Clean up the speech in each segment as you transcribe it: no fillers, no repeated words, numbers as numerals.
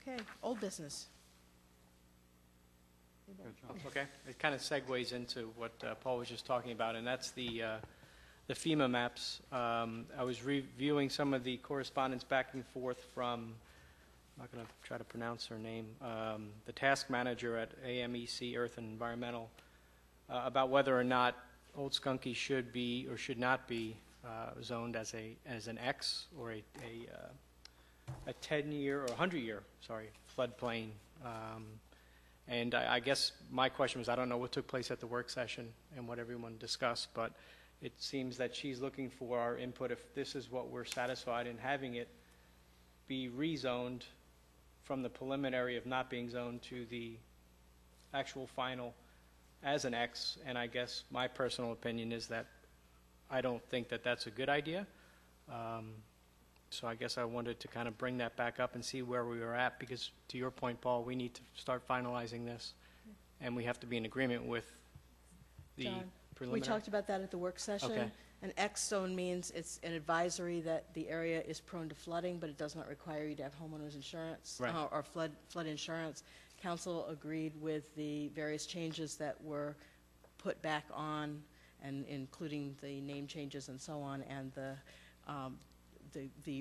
Okay, old business. Okay, it kind of segues into what Paul was just talking about, and that's the FEMA maps. I was reviewing some of the correspondence back and forth from, I'm not going to try to pronounce her name, the task manager at AMEC, Earth and Environmental, about whether or not Old Skunky should be or should not be zoned as an X or a 10-year or 100-year, floodplain. And I guess my question was, I don't know what took place at the work session and what everyone discussed, but it seems that she's looking for our input if this is what we're satisfied in having it be rezoned from the preliminary of not being zoned to the actual final as an X. And I guess my personal opinion is that I don't think that that's a good idea. So I guess I wanted to kind of bring that back up and see where we were at, because to your point, Paul, we need to start finalizing this, and we have to be in agreement with the John, preliminary. we talked about that at the work session. Okay. An X zone means it's an advisory that the area is prone to flooding, but it does not require you to have homeowners insurance Right. Or flood insurance. Council agreed with the various changes that were put back on, and including the name changes and so on, and the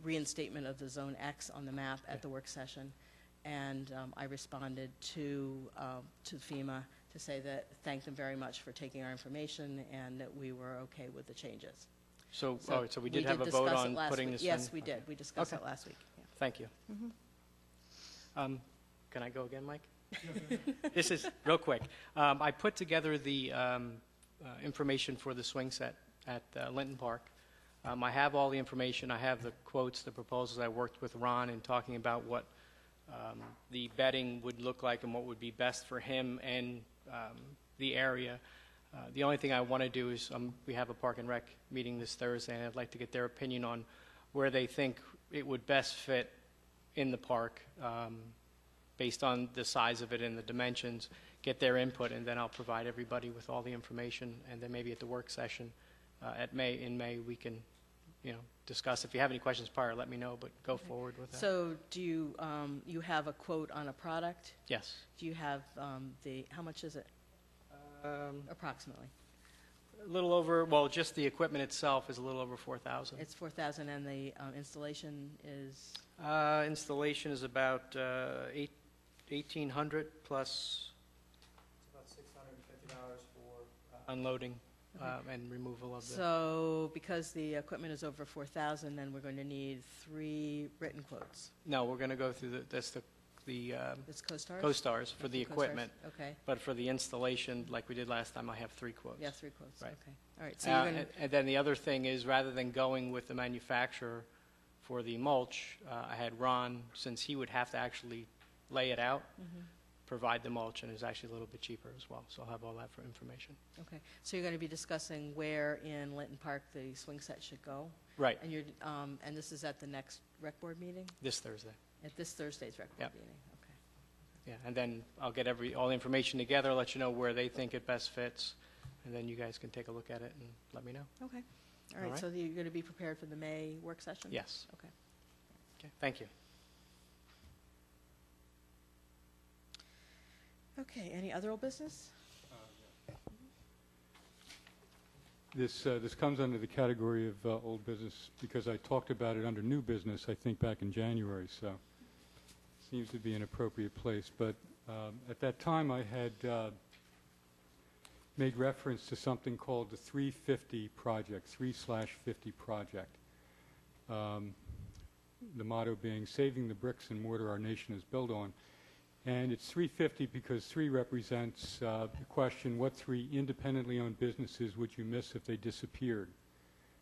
reinstatement of the Zone X on the map at the work session. And I responded to FEMA to say that, thank them very much for taking our information and that we were okay with the changes. So we did have a vote discuss it on last putting week. this Yes, in? we did. We discussed Okay. it last week. Yeah. Thank you. Mhm. Can I go again, Mike? This is real quick. I put together the information for the swing set at Linton Park. I have all the information. I have the quotes, the proposals. I worked with Ron in talking about what the bedding would look like and what would be best for him and the area. The only thing I want to do is we have a Park and Rec meeting this Thursday, and I'd like to get their opinion on where they think it would best fit in the park based on the size of it and the dimensions, get their input, and then I'll provide everybody with all the information, and then maybe at the work session in May we can discuss. If you have any questions prior, let me know, but go Okay. forward with that. So do you, you have a quote on a product? Yes. Do you have how much is it approximately? A little over, well, just the equipment itself is a little over 4,000. It's 4,000, and the installation is? Installation is about 1,800 plus about $650 for unloading and removal of the. So because the equipment is over 4,000, then we're going to need 3 written quotes. No, we're going to go through the It's CoStars? CoStars for the CoStars. equipment, Okay. but for the installation, like we did last time, I have 3 quotes. Yeah, 3 quotes. Right. Okay. All right. So you're going And then the other thing is, rather than going with the manufacturer for the mulch, I had Ron, since he would have to actually lay it out, provide the mulch, and it's actually a little bit cheaper as well. So I'll have all that for information. Okay. So you're going to be discussing where in Linton Park the swing set should go? Right, And and this is at the next rec board meeting? this Thursday. At this Thursday's rec board Yep. meeting? Okay. Yeah, and then I'll get all the information together, let you know where they think it best fits, and then you guys can take a look at it and let me know. Okay. All All right. right. So you're going to be prepared for the May work session? Yes. Okay. Okay, thank you. Okay. Any other old business? This comes under the category of old business because I talked about it under new business, I think, back in January, so seems to be an appropriate place. But at that time, I had made reference to something called the 350 project, 3/50 project. The motto being, saving the bricks and mortar our nation is built on. And it's 350 because 3 represents the question, what 3 independently owned businesses would you miss if they disappeared?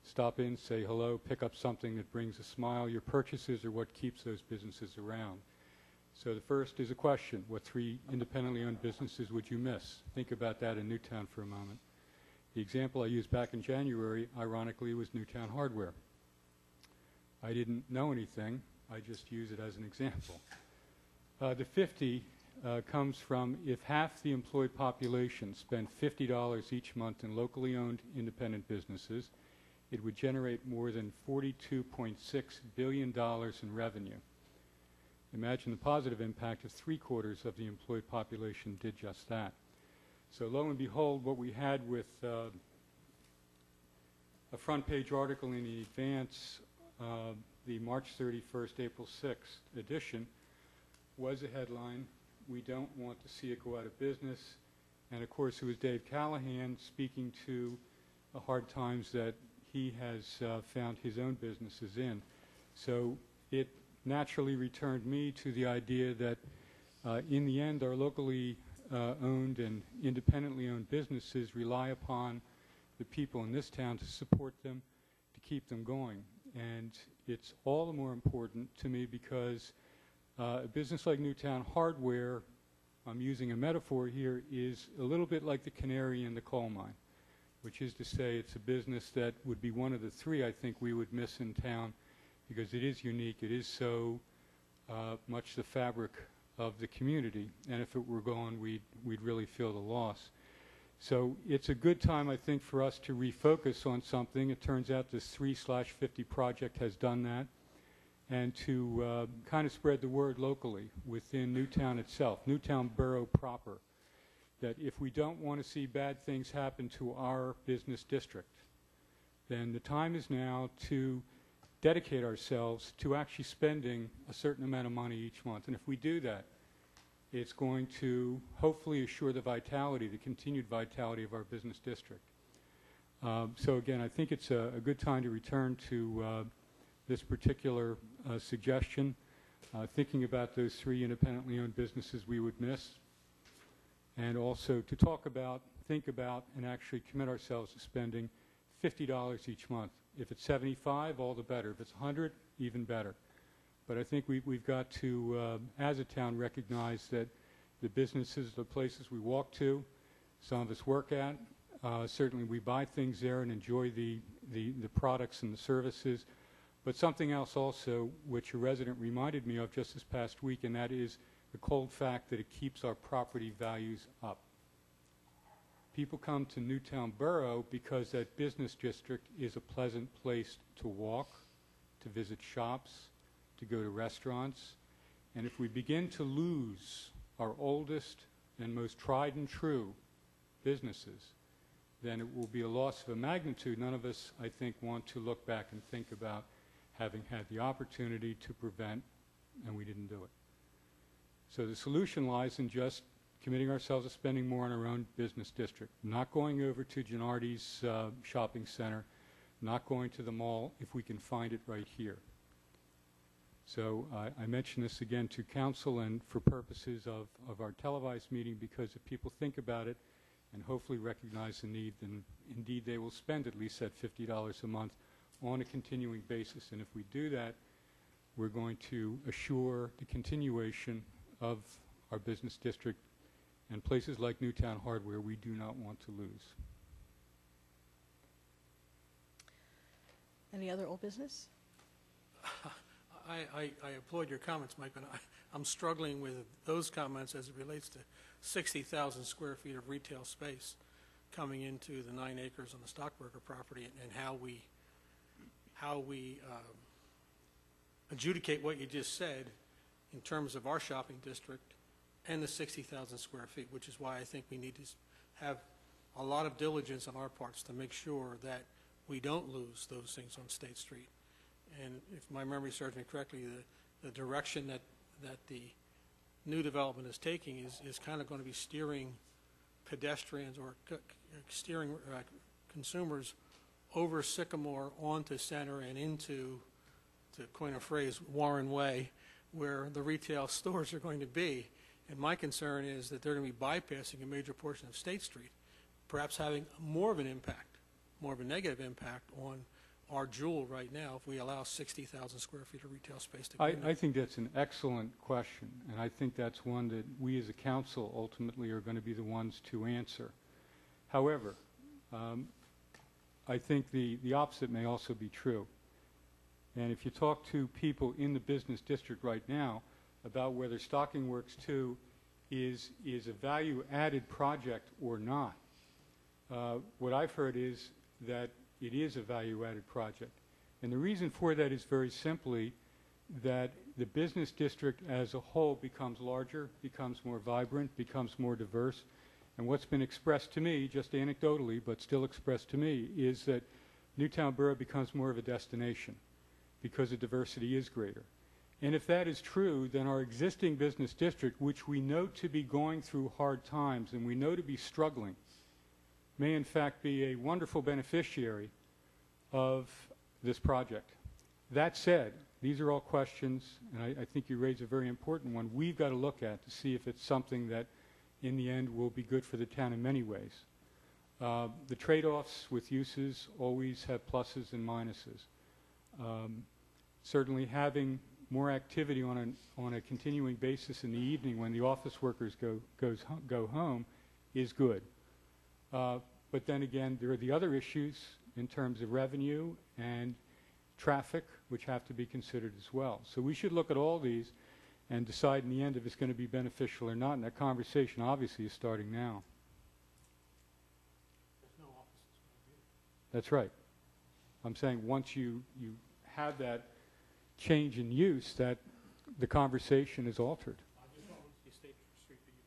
Stop in, say hello, pick up something that brings a smile. Your purchases are what keeps those businesses around. So the first is a question, what 3 independently owned businesses would you miss? Think about that in Newtown for a moment. The example I used back in January, ironically, was Newtown Hardware. I didn't know anything, I just use it as an example. The 50 comes from if half the employed population spent $50 each month in locally owned independent businesses, it would generate more than $42.6 billion in revenue. Imagine the positive impact if 3/4 of the employed population did just that. So lo and behold, what we had with a front page article in the Advance, the March 31st, April 6th edition, was a headline, "We don't want to see it go out of business." And of course, it was Dave Callahan speaking to the hard times that he has found his own businesses in. So it naturally returned me to the idea that in the end, our locally owned and independently owned businesses rely upon the people in this town to support them, to keep them going. And it's all the more important to me because a business like Newtown Hardware, I'm using a metaphor here, is a little bit like the canary in the coal mine, which is to say it's a business that would be one of the three I think we would miss in town because it is unique. It is so much the fabric of the community, and if it were gone, we'd really feel the loss. So it's a good time, I think, for us to refocus on something. It turns out this 3/50 project has done that, and to kind of spread the word locally within Newtown itself, Newtown Borough proper, that if we don't want to see bad things happen to our business district, then the time is now to dedicate ourselves to actually spending a certain amount of money each month. And if we do that, it's going to hopefully assure the vitality, the continued vitality of our business district. So again, I think it's a good time to return to this particular suggestion, thinking about those three independently owned businesses we would miss, and also to talk about, think about, and actually commit ourselves to spending $50 each month. If it's 75, all the better. If it's 100, even better. But I think we've got to, as a town, recognize that the businesses, the places we walk to, some of us work at, certainly we buy things there and enjoy the products and the services. But something else also, which a resident reminded me of just this past week, and that is the cold fact that it keeps our property values up. People come to Newtown Borough because that business district is a pleasant place to walk, to visit shops, to go to restaurants. And if we begin to lose our oldest and most tried and true businesses, then it will be a loss of a magnitude none of us, I think, want to look back and think about having had the opportunity to prevent, and we didn't do it. So the solution lies in just committing ourselves to spending more on our own business district, not going over to Gennardi's shopping center, not going to the mall if we can find it right here. So I mention this again to council and for purposes of our televised meeting, because if people think about it and hopefully recognize the need, then indeed they will spend at least that $50 a month on a continuing basis. And if we do that, we're going to assure the continuation of our business district and places like Newtown Hardware we do not want to lose. Any other old business? I applaud your comments, Mike, but I'm struggling with those comments as it relates to 60,000 square feet of retail space coming into the 9 acres on the Stockburger property, and how we adjudicate what you just said in terms of our shopping district and the 60,000 square feet, which is why I think we need to have a lot of diligence on our parts to make sure that we don't lose those things on State Street. And if my memory serves me correctly, the direction that the new development is taking is kind of going to be steering pedestrians or steering consumers over Sycamore onto Center and into, to coin a phrase, Warren Way, where the retail stores are going to be. And my concern is that they're going to be bypassing a major portion of State Street, perhaps having more of an impact, more of a negative impact on our jewel right now if we allow 60,000 square feet of retail space to go in. I think that's an excellent question, and I think that's one that we as a council ultimately are going to be the ones to answer. However, I think the opposite may also be true. And if you talk to people in the business district right now about whether Stocking Works 2 is a value-added project or not, what I've heard is that it is a value-added project. And the reason for that is very simply that the business district as a whole becomes larger, becomes more vibrant, becomes more diverse. And what's been expressed to me, just anecdotally, but still expressed to me, is that Newtown Borough becomes more of a destination because the diversity is greater. And if that is true, then our existing business district, which we know to be going through hard times and we know to be struggling, may in fact be a wonderful beneficiary of this project. That said, these are all questions, and I think you raise a very important one, we've got to look at to see if it's something that in the end will be good for the town in many ways. The trade-offs with uses always have pluses and minuses. Certainly having more activity on a continuing basis in the evening when the office workers go home is good. But then again, there are the other issues in terms of revenue and traffic, which have to be considered as well. So we should look at all these and decide in the end if it's going to be beneficial or not. And that conversation obviously is starting now. There's no offices going to be there. That's right. I'm saying once you have that change in use, that the conversation is altered. I just don't want the State Street that you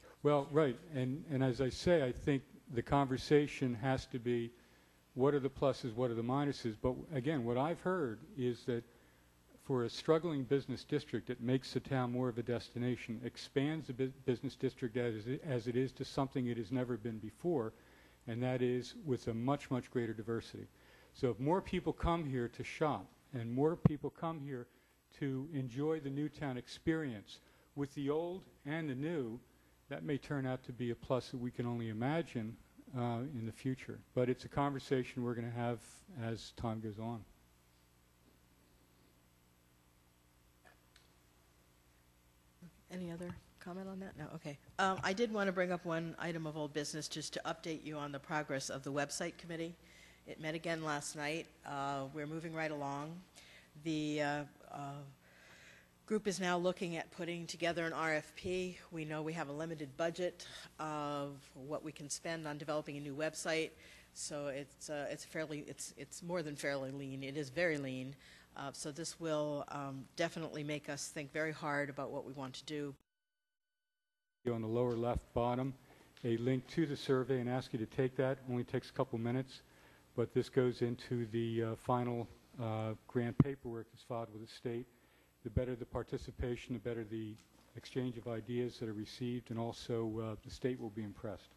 picked. Well, right. And as I say, I think the conversation has to be what are the pluses, what are the minuses. But again, what I've heard is that for a struggling business district, it makes the town more of a destination, expands the business district as it is to something it has never been before, and that is with a much, much greater diversity. So if more people come here to shop and more people come here to enjoy the Newtown experience with the old and the new, that may turn out to be a plus that we can only imagine in the future. But it's a conversation we're going to have as time goes on. Any other comment on that? No? Okay. I did want to bring up one item of old business just to update you on the progress of the website committee. It met again last night. We're moving right along. The group is now looking at putting together an RFP. We know we have a limited budget of what we can spend on developing a new website, so it's more than fairly lean. It is very lean. So this will definitely make us think very hard about what we want to do. On the lower left bottom, a link to the survey, and ask you to take that. Only takes a couple minutes, but this goes into the final grant paperwork that's filed with the state. The better the participation, the better the exchange of ideas that are received, and also the state will be impressed.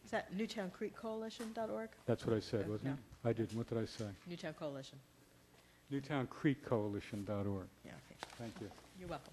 Is that NewtownCreekCoalition.org? That's what I said, wasn't it? I did. What did I say? Newtown Coalition. NewtownCreekCoalition.org. Yeah, okay. Thank you. You're welcome.